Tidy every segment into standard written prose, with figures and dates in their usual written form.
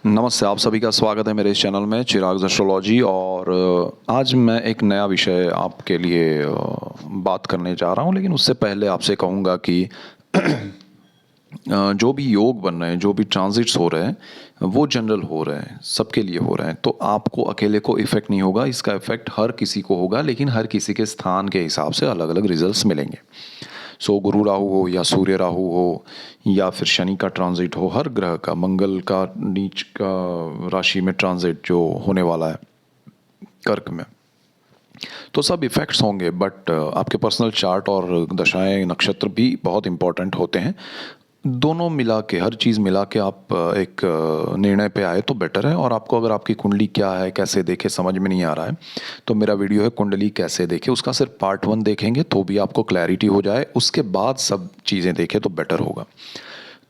नमस्ते, आप सभी का स्वागत है मेरे इस चैनल में चिराग एस्ट्रोलॉजी। और आज मैं एक नया विषय आपके लिए बात करने जा रहा हूँ। लेकिन उससे पहले आपसे कहूँगा कि जो भी योग बन रहे हैं, जो भी ट्रांजिट्स हो रहे हैं, वो जनरल हो रहे हैं, सबके लिए हो रहे हैं। तो आपको अकेले को इफ़ेक्ट नहीं होगा, इसका इफ़ेक्ट हर किसी को होगा, लेकिन हर किसी के स्थान के हिसाब से अलग अलग रिजल्ट्स मिलेंगे। सो गुरु राहु हो या सूर्य राहु हो या फिर शनि का ट्रांजिट हो, हर ग्रह का, मंगल का नीच का राशि में ट्रांजिट जो होने वाला है कर्क में, तो सब इफ़ेक्ट्स होंगे। बट आपके पर्सनल चार्ट और दशाएं नक्षत्र भी बहुत इंपॉर्टेंट होते हैं। दोनों मिला के, हर चीज़ मिला के आप एक निर्णय पे आए तो बेटर है। और आपको अगर आपकी कुंडली क्या है, कैसे देखे, समझ में नहीं आ रहा है, तो मेरा वीडियो है कुंडली कैसे देखे, उसका सिर्फ पार्ट 1 देखेंगे तो भी आपको क्लैरिटी हो जाए। उसके बाद सब चीज़ें देखें तो बेटर होगा।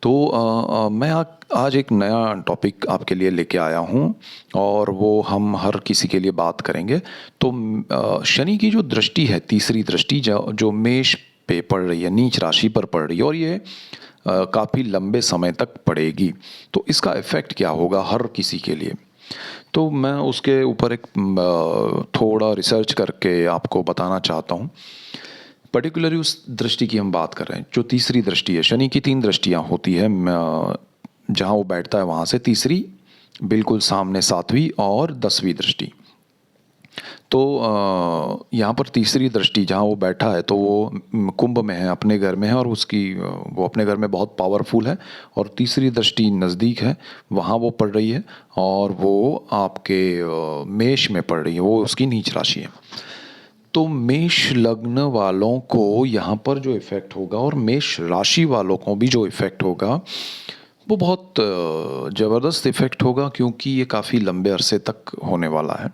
तो मैं आज एक नया टॉपिक आपके लिए लेके आया हूँ और वो हम हर किसी के लिए बात करेंगे। तो शनि की जो दृष्टि है, तीसरी दृष्टि जो मेष पे पड़ रही है, नीच राशि पर पड़ रही है, और ये काफ़ी लंबे समय तक पड़ेगी। तो इसका इफ़ेक्ट क्या होगा हर किसी के लिए, तो मैं उसके ऊपर एक थोड़ा रिसर्च करके आपको बताना चाहता हूँ। पर्टिकुलरली उस दृष्टि की हम बात कर रहे हैं जो तीसरी दृष्टि है। शनि की 3 दृष्टियाँ होती है, जहाँ वो बैठता है वहाँ से तीसरी, बिल्कुल सामने 7वीं और 10वीं दृष्टि। तो यहाँ पर तीसरी दृष्टि जहाँ वो बैठा है, तो वो कुंभ में है, अपने घर में है, और उसकी वो अपने घर में बहुत पावरफुल है। और तीसरी दृष्टि नज़दीक है, वहाँ वो पड़ रही है, और वो आपके मेष में पड़ रही है, वो उसकी नीच राशि है। तो मेष लग्न वालों को यहाँ पर जो इफ़ेक्ट होगा, और मेष राशि वालों को भी जो इफ़ेक्ट होगा, वो बहुत ज़बरदस्त इफ़ेक्ट होगा, क्योंकि ये काफ़ी लंबे अरसे तक होने वाला है।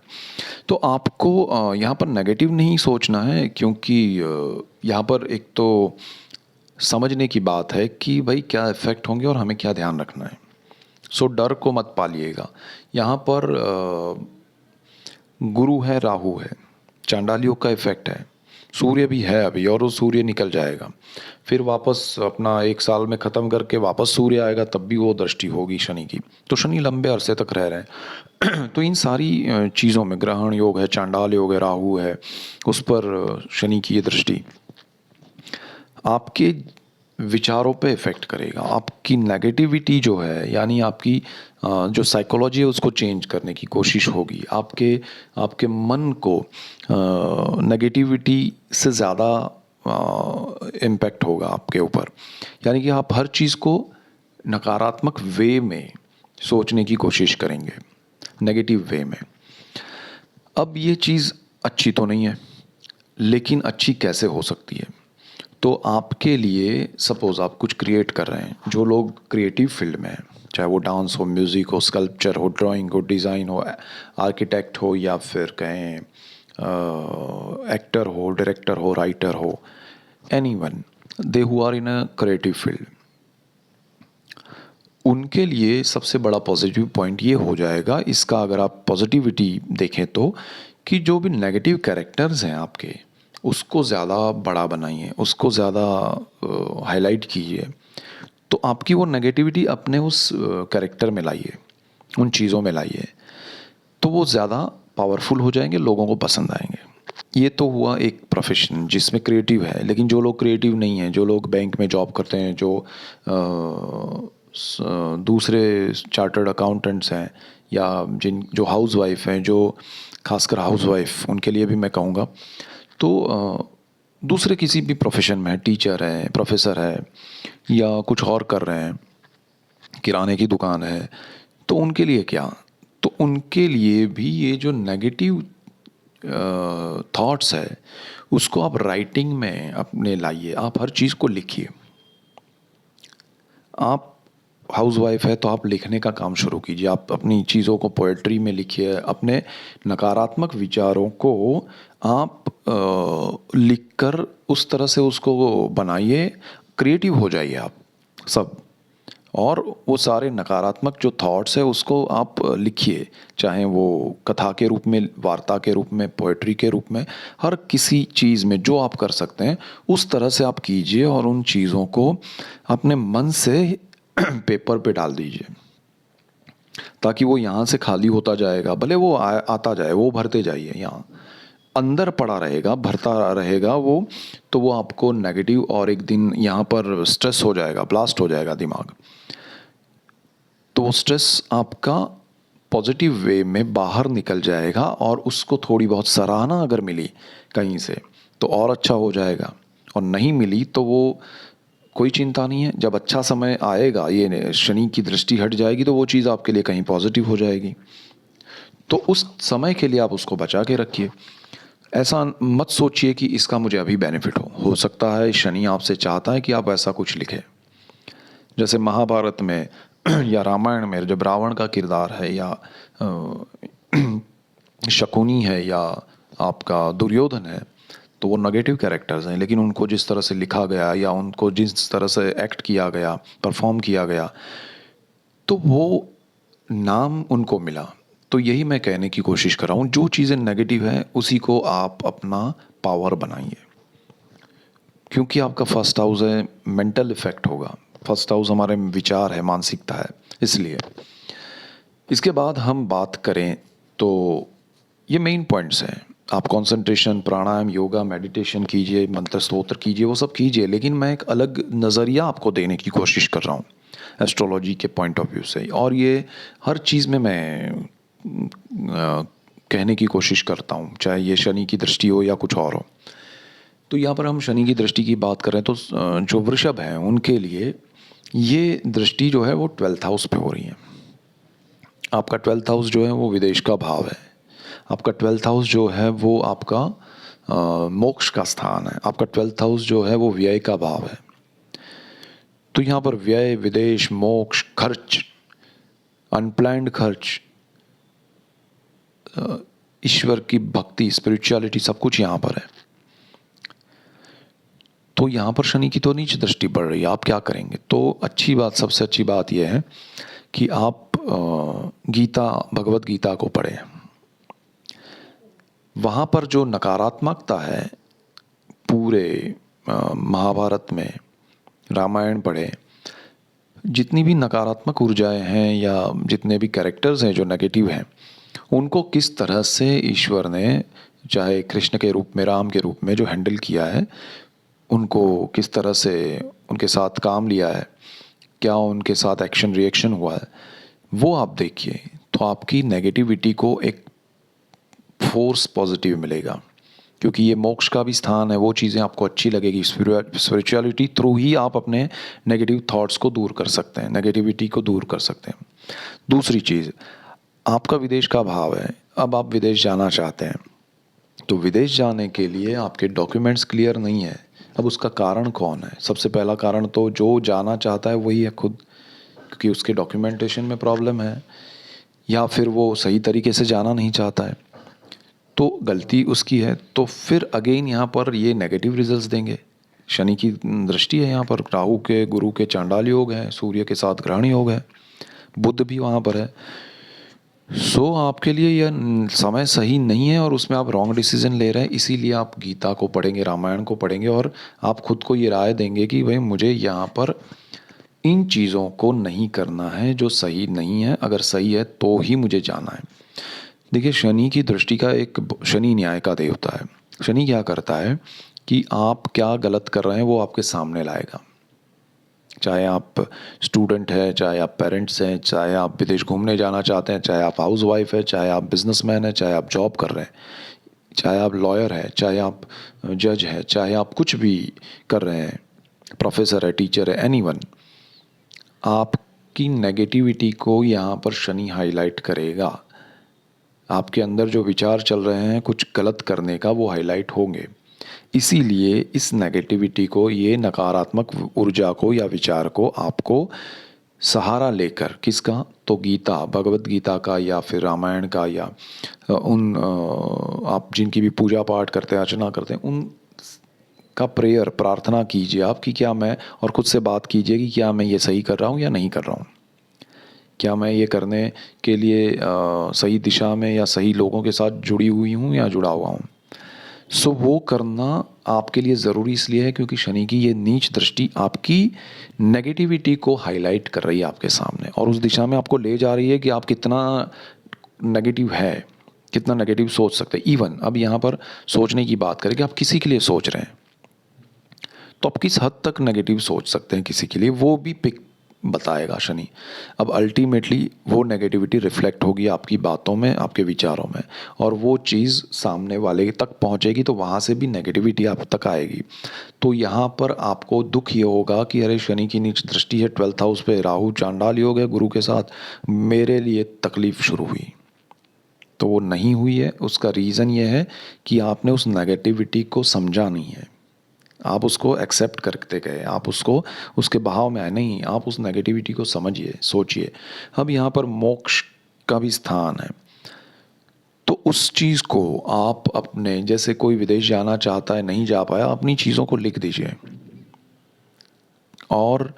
तो आपको यहाँ पर नेगेटिव नहीं सोचना है, क्योंकि यहाँ पर एक तो समझने की बात है कि भाई क्या इफ़ेक्ट होंगे और हमें क्या ध्यान रखना है। सो डर को मत पालिएगा। यहाँ पर गुरु है, राहु है, चांडाल योग का इफेक्ट है, सूर्य भी है अभी, और वो सूर्य निकल जाएगा, फिर वापस अपना 1 साल में ख़त्म करके वापस सूर्य आएगा, तब भी वो दृष्टि होगी शनि की। तो शनि लंबे अरसे तक रह रहे हैं। तो इन सारी चीज़ों में ग्रहण योग है, चांडाल योग है, राहु है, उस पर शनि की ये दृष्टि आपके विचारों पे इफ़ेक्ट करेगा। आपकी नेगेटिविटी जो है, यानी आपकी जो साइकोलॉजी है, उसको चेंज करने की कोशिश होगी। आपके आपके मन को नेगेटिविटी से ज़्यादा इम्पैक्ट होगा आपके ऊपर। यानी कि आप हर चीज़ को नकारात्मक वे में सोचने की कोशिश करेंगे, नेगेटिव वे में। अब ये चीज़ अच्छी तो नहीं है, लेकिन अच्छी कैसे हो सकती है? तो आपके लिए, सपोज़ आप कुछ क्रिएट कर रहे हैं, जो लोग क्रिएटिव फील्ड में हैं, चाहे वो डांस हो, म्यूज़िक हो, स्कल्पचर हो, ड्राइंग हो, डिज़ाइन हो, आर्किटेक्ट हो, या फिर कहें एक्टर हो, डायरेक्टर हो, राइटर हो, anyone they who are in a creative field, उनके लिए सबसे बड़ा पॉजिटिव पॉइंट ये हो जाएगा, इसका अगर आप पॉजिटिविटी देखें तो, कि जो भी नेगेटिव कैरेक्टर्स हैं आपके, उसको ज़्यादा बड़ा बनाइए, उसको ज़्यादा हाईलाइट कीजिए। तो आपकी वो नेगेटिविटी अपने उस कैरेक्टर में लाइए, उन चीज़ों में लाइए, तो वो ज़्यादा पावरफुल हो जाएंगे, लोगों को पसंद आएंगे। ये तो हुआ एक प्रोफेशन जिसमें क्रिएटिव है। लेकिन जो लोग क्रिएटिव नहीं हैं, जो लोग बैंक में जॉब करते हैं, जो दूसरे चार्टर्ड अकाउंटेंट्स हैं, या जो हाउस वाइफ हैं, जो खासकर हाउस वाइफ, उनके लिए भी मैं कहूँगा। तो दूसरे किसी भी प्रोफेशन में है, टीचर है, प्रोफेसर है, या कुछ और कर रहे हैं, किराने की दुकान है, तो उनके लिए क्या? तो उनके लिए भी ये जो नेगेटिव थॉट्स है, उसको आप राइटिंग में अपने लाइए। आप हर चीज़ को लिखिए। आप हाउस वाइफ है तो आप लिखने का काम शुरू कीजिए। आप अपनी चीज़ों को पोएट्री में लिखिए। अपने नकारात्मक विचारों को आप लिखकर उस तरह से उसको बनाइए, क्रिएटिव हो जाइए आप सब। और वो सारे नकारात्मक जो थॉट्स है, उसको आप लिखिए, चाहे वो कथा के रूप में, वार्ता के रूप में, पोएट्री के रूप में, हर किसी चीज़ में जो आप कर सकते हैं उस तरह से आप कीजिए, और उन चीज़ों को अपने मन से पेपर पे डाल दीजिए। ताकि वो यहाँ से खाली होता जाएगा, भले वो आता जाए, वो भरते जाइए, यहाँ अंदर पड़ा रहेगा, भरता रहेगा वो, तो वो आपको नेगेटिव और एक दिन यहाँ पर स्ट्रेस हो जाएगा, ब्लास्ट हो जाएगा दिमाग। तो वो स्ट्रेस आपका पॉजिटिव वे में बाहर निकल जाएगा और उसको थोड़ी बहुत सराहना अगर मिली कहीं से तो और अच्छा हो जाएगा, और नहीं मिली तो वो कोई चिंता नहीं है। जब अच्छा समय आएगा, ये शनि की दृष्टि हट जाएगी, तो वो चीज़ आपके लिए कहीं पॉजिटिव हो जाएगी। तो उस समय के लिए आप उसको बचा के रखिए। ऐसा मत सोचिए कि इसका मुझे अभी बेनिफिट हो सकता है शनि आपसे चाहता है कि आप ऐसा कुछ लिखें। जैसे महाभारत में या रामायण में जब रावण का किरदार है, या शकुनी है, या आपका दुर्योधन है, तो वो नेगेटिव कैरेक्टर्स हैं, लेकिन उनको जिस तरह से लिखा गया या उनको जिस तरह से एक्ट किया गया, परफॉर्म किया गया, तो वो नाम उनको मिला। तो यही मैं कहने की कोशिश कर रहा हूँ, जो चीज़ें नेगेटिव हैं उसी को आप अपना पावर बनाइए, क्योंकि आपका फर्स्ट हाउस है, मेंटल इफेक्ट होगा। फर्स्ट हाउस हमारे विचार है, मानसिकता है, इसलिए। इसके बाद हम बात करें तो ये मेन पॉइंट्स हैं। आप कंसंट्रेशन, प्राणायाम, योगा, मेडिटेशन कीजिए, मंत्र स्तोत्र कीजिए, वो सब कीजिए, लेकिन मैं एक अलग नज़रिया आपको देने की कोशिश कर रहा हूँ एस्ट्रोलॉजी के पॉइंट ऑफ व्यू से, और ये हर चीज़ में मैं कहने की कोशिश करता हूँ, चाहे ये शनि की दृष्टि हो या कुछ और हो। तो यहाँ पर हम शनि की दृष्टि की बात करें तो जो वृषभ हैं उनके लिए ये दृष्टि जो है वो 12th हाउस पे हो रही है। आपका 12th हाउस जो है वो विदेश का भाव है। आपका 12th हाउस जो है वो आपका मोक्ष का स्थान है। आपका 12th हाउस जो है वो व्यय का भाव है। तो यहाँ पर व्यय, विदेश, मोक्ष, खर्च, अनप्लैन्ड खर्च, ईश्वर की भक्ति, स्पिरिचुअलिटी, सब कुछ यहाँ पर है। तो यहाँ पर शनि की तो नीच दृष्टि पड़ रही है, आप क्या करेंगे? तो अच्छी बात, सबसे अच्छी बात यह है कि आप गीता, भगवत गीता को पढ़ें। वहाँ पर जो नकारात्मकता है पूरे महाभारत में, रामायण पढ़ें, जितनी भी नकारात्मक ऊर्जाएं हैं या जितने भी कैरेक्टर्स हैं जो नेगेटिव हैं, उनको किस तरह से ईश्वर ने, चाहे कृष्ण के रूप में, राम के रूप में, जो हैंडल किया है, उनको किस तरह से उनके साथ काम लिया है, क्या उनके साथ एक्शन रिएक्शन हुआ है, वो आप देखिए। तो आपकी नेगेटिविटी को एक फोर्स पॉजिटिव मिलेगा, क्योंकि ये मोक्ष का भी स्थान है। वो चीज़ें आपको अच्छी लगेगी। स्पिरिचुअलिटी थ्रू ही आप अपने नेगेटिव थॉट्स को दूर कर सकते हैं, नेगेटिविटी को दूर कर सकते हैं। दूसरी चीज़, आपका विदेश का भाव है। अब आप विदेश जाना चाहते हैं, तो विदेश जाने के लिए आपके डॉक्यूमेंट्स क्लियर नहीं है। अब उसका कारण कौन है? सबसे पहला कारण तो जो जाना चाहता है वही है खुद, क्योंकि उसके डॉक्यूमेंटेशन में प्रॉब्लम है, या फिर वो सही तरीके से जाना नहीं चाहता है, तो गलती उसकी है। तो फिर अगेन यहाँ पर ये नेगेटिव रिजल्ट्स देंगे। शनि की दृष्टि है यहाँ पर, राहु के, गुरु के चांडाल योग है, सूर्य के साथ ग्रहण योग है, बुध भी वहाँ पर है। सो आपके लिए यह समय सही नहीं है और उसमें आप रॉन्ग डिसीजन ले रहे हैं। इसीलिए आप गीता को पढ़ेंगे, रामायण को पढ़ेंगे, और आप खुद को ये राय देंगे कि भाई मुझे यहाँ पर इन चीज़ों को नहीं करना है जो सही नहीं है, अगर सही है तो ही मुझे जाना है। देखिए, शनि की दृष्टि का एक, शनि न्याय का देवता है। शनि क्या करता है कि आप क्या गलत कर रहे हैं वो आपके सामने लाएगा। चाहे आप स्टूडेंट हैं, चाहे आप पेरेंट्स हैं, चाहे आप विदेश घूमने जाना चाहते हैं, चाहे आप हाउस वाइफ है, चाहे आप बिजनेसमैन हैं, चाहे आप जॉब कर रहे हैं, चाहे आप लॉयर है, चाहे आप जज है, चाहे आप कुछ भी कर रहे हैं, प्रोफेसर है, टीचर है, एनीवन, आपकी नेगेटिविटी को यहाँ पर शनि हाईलाइट करेगा। आपके अंदर जो विचार चल रहे हैं कुछ गलत करने का, वो हाईलाइट होंगे। इसीलिए इस नेगेटिविटी को, ये नकारात्मक ऊर्जा को या विचार को आपको सहारा लेकर, किसका? तो गीता, भगवत गीता का, या फिर रामायण का, या उन आप जिनकी भी पूजा पाठ करते हैं, अर्चना करते हैं, उन का प्रेयर, प्रार्थना कीजिए आप कि क्या मैं, और खुद से बात कीजिए कि क्या मैं ये सही कर रहा हूँ या नहीं कर रहा हूँ, क्या मैं ये करने के लिए सही दिशा में या सही लोगों के साथ जुड़ी हुई हूँ या जुड़ा हुआ हूँ। सो वो करना आपके लिए ज़रूरी इसलिए है क्योंकि शनि की ये नीच दृष्टि आपकी नेगेटिविटी को हाईलाइट कर रही है आपके सामने, और उस दिशा में आपको ले जा रही है कि आप कितना नेगेटिव है, कितना नेगेटिव सोच सकते हैं। इवन अब यहाँ पर सोचने की बात करें कि आप किसी के लिए सोच रहे हैं, तो आप किस हद तक नेगेटिव सोच सकते हैं किसी के लिए, वो भी पिक बताएगा शनि। अब अल्टीमेटली वो नेगेटिविटी रिफ्लेक्ट होगी आपकी बातों में, आपके विचारों में, और वो चीज़ सामने वाले तक पहुंचेगी, तो वहाँ से भी नेगेटिविटी आप तक आएगी। तो यहाँ पर आपको दुख ये होगा कि अरे शनि की नीच दृष्टि है 12th हाउस पे, राहु चांडाल योग है गुरु के साथ, मेरे लिए तकलीफ शुरू हुई। तो वो नहीं हुई है, उसका रीज़न ये है कि आपने उस नेगेटिविटी को समझा नहीं है, आप उसको एक्सेप्ट करते गए, आप उसको उसके बहाव में आए नहीं, आप उस नेगेटिविटी को समझिए, सोचिए। अब यहाँ पर मोक्ष का भी स्थान है, तो उस चीज़ को आप अपने, जैसे कोई विदेश जाना चाहता है नहीं जा पाया, अपनी चीज़ों को लिख दीजिए और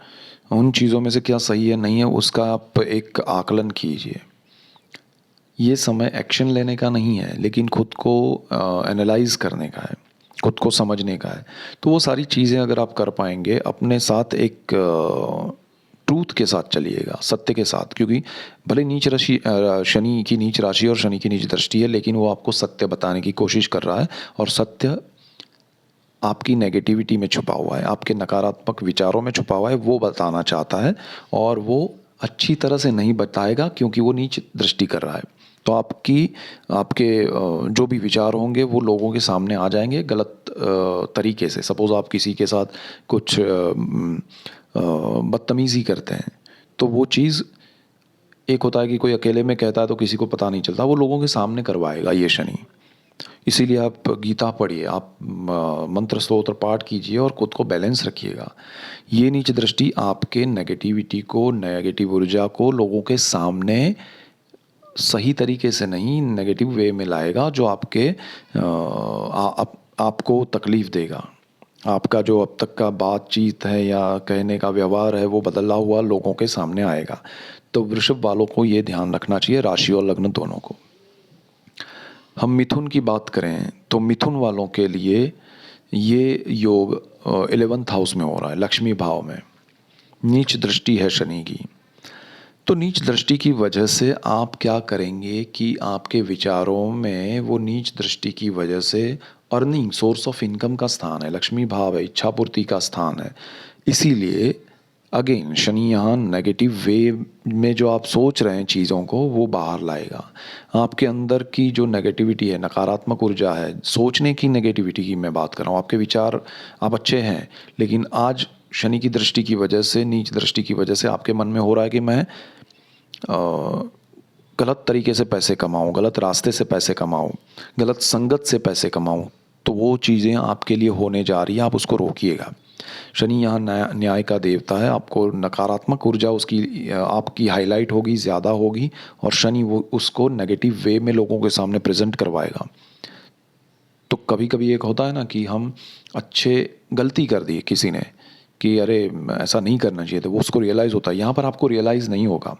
उन चीज़ों में से क्या सही है नहीं है उसका आप एक आकलन कीजिए। ये समय एक्शन लेने का नहीं है, लेकिन खुद को एनालाइज करने का है, खुद को समझने का है। तो वो सारी चीज़ें अगर आप कर पाएंगे, अपने साथ एक ट्रूथ के साथ चलिएगा, सत्य के साथ, क्योंकि भले नीच राशि शनि की नीच राशि और शनि की नीच दृष्टि है, लेकिन वो आपको सत्य बताने की कोशिश कर रहा है, और सत्य आपकी नेगेटिविटी में छुपा हुआ है, आपके नकारात्मक विचारों में छुपा हुआ है, वो बताना चाहता है, और वो अच्छी तरह से नहीं बताएगा क्योंकि वो नीच दृष्टि कर रहा है। तो आपके जो भी विचार होंगे वो लोगों के सामने आ जाएंगे गलत तरीके से। सपोज़ आप किसी के साथ कुछ बदतमीज़ी करते हैं, तो वो चीज़, एक होता है कि कोई अकेले में कहता है तो किसी को पता नहीं चलता, वो लोगों के सामने करवाएगा ये शनि। इसीलिए आप गीता पढ़िए, आप मंत्र स्तोत्र पाठ कीजिए और खुद को बैलेंस रखिएगा। ये नीच दृष्टि आपके नेगेटिविटी को, नेगेटिव ऊर्जा को लोगों के सामने सही तरीके से नहीं, नेगेटिव वे में लाएगा, जो आपको तकलीफ देगा। आपका जो अब तक का बातचीत है या कहने का व्यवहार है वो बदला हुआ लोगों के सामने आएगा। तो वृषभ वालों को ये ध्यान रखना चाहिए, राशि और लग्न दोनों को। हम मिथुन की बात करें तो मिथुन वालों के लिए ये योग 11th हाउस में हो रहा है, लक्ष्मी भाव में, नीच दृष्टि है शनि की। तो नीच दृष्टि की वजह से आप क्या करेंगे कि आपके विचारों में वो नीच दृष्टि की वजह से अर्निंग, सोर्स ऑफ इनकम का स्थान है, लक्ष्मी भाव है, इच्छा पूर्ति का स्थान है। इसीलिए अगेन शनि यहाँ नेगेटिव वे में जो आप सोच रहे हैं चीज़ों को वो बाहर लाएगा। आपके अंदर की जो नेगेटिविटी है, नकारात्मक ऊर्जा है, सोचने की नेगेटिविटी की मैं बात कर रहा हूँ। आपके विचार, आप अच्छे हैं, लेकिन आज शनि की दृष्टि की वजह से, नीच दृष्टि की वजह से आपके मन में हो रहा है कि मैं गलत तरीके से पैसे कमाऊं, गलत रास्ते से पैसे कमाऊं, गलत संगत से पैसे कमाऊं। तो वो चीज़ें आपके लिए होने जा रही है, आप उसको रोकिएगा। शनि यहाँ न्याय का देवता है, आपको नकारात्मक ऊर्जा उसकी आपकी हाईलाइट होगी, ज़्यादा होगी, और शनि वो उसको नेगेटिव वे में लोगों के सामने प्रेजेंट करवाएगा। तो कभी कभी एक होता है ना कि हम अच्छे गलती कर दी किसी ने कि अरे ऐसा नहीं करना चाहिए था, वो उसको रियलाइज़ होता है। यहाँ पर आपको रियलाइज़ नहीं होगा,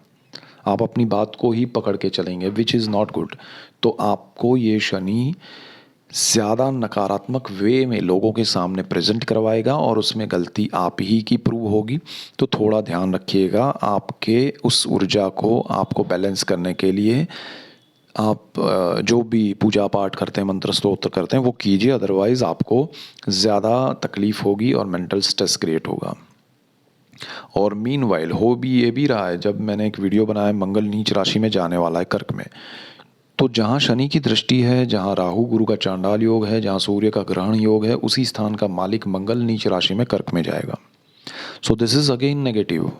आप अपनी बात को ही पकड़ के चलेंगे, विच इज़ नॉट गुड। तो आपको ये शनि ज़्यादा नकारात्मक वे में लोगों के सामने प्रेजेंट करवाएगा और उसमें गलती आप ही की प्रूव होगी। तो थोड़ा ध्यान रखिएगा, आपके उस ऊर्जा को आपको बैलेंस करने के लिए आप जो भी पूजा पाठ करते हैं, मंत्र स्तोत्र करते हैं, वो कीजिए, अदरवाइज़ आपको ज़्यादा तकलीफ़ होगी और मेंटल स्ट्रेस क्रिएट होगा। और मीनवाइल हो भी ये भी रहा है, जब मैंने एक वीडियो बनाया, मंगल नीच राशि में जाने वाला है कर्क में, तो जहाँ शनि की दृष्टि है, जहाँ राहु गुरु का चांडाल योग है, जहाँ सूर्य का ग्रहण योग है, उसी स्थान का मालिक मंगल नीच राशि में कर्क में जाएगा। So this is again negative.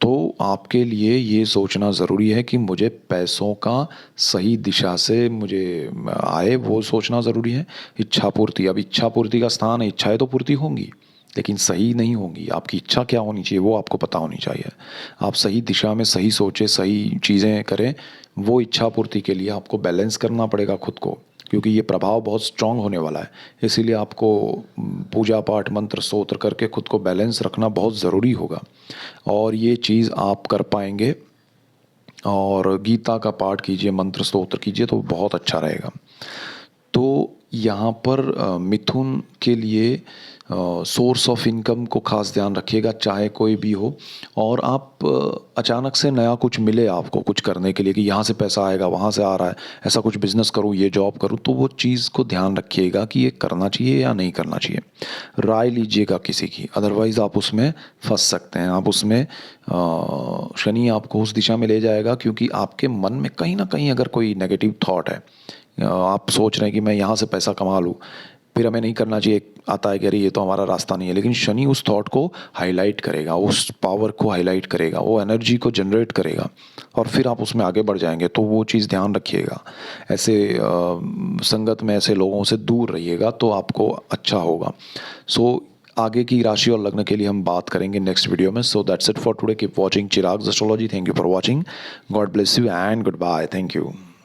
तो आपके लिए ये सोचना ज़रूरी है कि मुझे पैसों का सही दिशा से मुझे आए, वो सोचना ज़रूरी है। इच्छा पूर्ति, अब इच्छा पूर्ति का स्थान है, इच्छाएं तो पूर्ति होंगी लेकिन सही नहीं होंगी। आपकी इच्छा क्या होनी चाहिए वो आपको पता होनी चाहिए। आप सही दिशा में सही सोचें, सही चीज़ें करें, वो इच्छा पूर्ति के लिए आपको बैलेंस करना पड़ेगा खुद को, क्योंकि ये प्रभाव बहुत स्ट्रांग होने वाला है। इसीलिए आपको पूजा पाठ मंत्र स्तोत्र करके खुद को बैलेंस रखना बहुत ज़रूरी होगा, और ये चीज़ आप कर पाएंगे। और गीता का पाठ कीजिए, मंत्र स्तोत्र कीजिए तो बहुत अच्छा रहेगा। तो यहाँ पर मिथुन के लिए सोर्स ऑफ इनकम को खास ध्यान रखिएगा, चाहे कोई भी हो। और आप अचानक से नया कुछ मिले आपको कुछ करने के लिए कि यहाँ से पैसा आएगा, वहाँ से आ रहा है, ऐसा कुछ बिजनेस करूँ, ये जॉब करूँ, तो वो चीज़ को ध्यान रखिएगा कि ये करना चाहिए या नहीं करना चाहिए। राय लीजिएगा किसी की, अदरवाइज़ आप उसमें फंस सकते हैं। आप उसमें शनि आपको उस दिशा में ले जाएगा, क्योंकि आपके मन में कहीं ना कहीं अगर कोई नेगेटिव थॉट है, आप सोच रहे हैं कि मैं यहाँ से पैसा कमा लूँ, फिर हमें नहीं करना चाहिए, आता है कि अरे ये तो हमारा रास्ता नहीं है। लेकिन शनि उस थॉट को हाईलाइट करेगा, उस पावर को हाईलाइट करेगा, वो एनर्जी को जनरेट करेगा, और फिर आप उसमें आगे बढ़ जाएंगे। तो वो चीज़ ध्यान रखिएगा, ऐसे संगत में ऐसे लोगों से दूर रहिएगा तो आपको अच्छा होगा। सो आगे की राशि और लग्न के लिए हम बात करेंगे नेक्स्ट वीडियो में। So that's it for today. Keep watching Chirag's astrology. Thank you for watching. God bless you and goodbye. Thank you.